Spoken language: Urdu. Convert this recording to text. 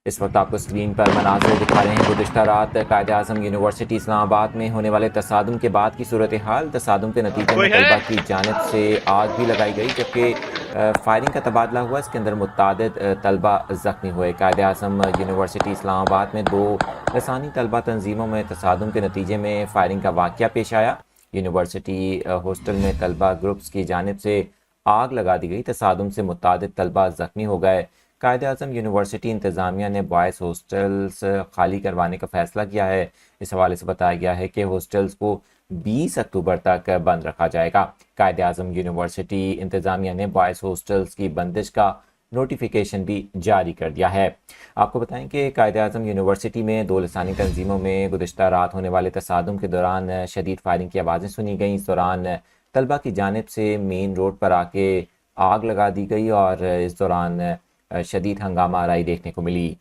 اس وقت آپ کو اسکرین پر مناظر دکھا رہے ہیں گزشتہ رات قائد اعظم یونیورسٹی اسلام آباد میں ہونے والے تصادم کے بعد کی صورتحال۔ تصادم کے نتیجے میں طلبہ کی جانب سے آگ بھی لگائی گئی، جبکہ فائرنگ کا تبادلہ ہوا۔ اس کے اندر متعدد طلبہ زخمی ہوئے۔ قائد اعظم یونیورسٹی اسلام آباد میں 2 لسانی طلبہ تنظیموں میں تصادم کے نتیجے میں فائرنگ کا واقعہ پیش آیا۔ یونیورسٹی ہاسٹل میں طلبہ گروپس کی جانب سے آگ لگا دی گئی۔ تصادم سے متعدد طلبہ زخمی ہو گئے۔ قائد اعظم یونیورسٹی انتظامیہ نے بوائز ہاسٹلز خالی کروانے کا فیصلہ کیا ہے۔ اس حوالے سے بتایا گیا ہے کہ ہاسٹلز کو 20 اکتوبر تک بند رکھا جائے گا۔ قائد اعظم یونیورسٹی انتظامیہ نے بوائز ہاسٹلز کی بندش کا نوٹیفیکیشن بھی جاری کر دیا ہے۔ آپ کو بتائیں کہ قائد اعظم یونیورسٹی میں 2 لسانی تنظیموں میں گزشتہ رات ہونے والے تصادم کے دوران شدید فائرنگ کی آوازیں سنی گئیں۔ اس دوران طلبہ کی جانب سے مین روڈ پر آ کے آگ لگا دی گئی اور اس دوران شدید ہنگامہ آرائی دیکھنے کو ملی۔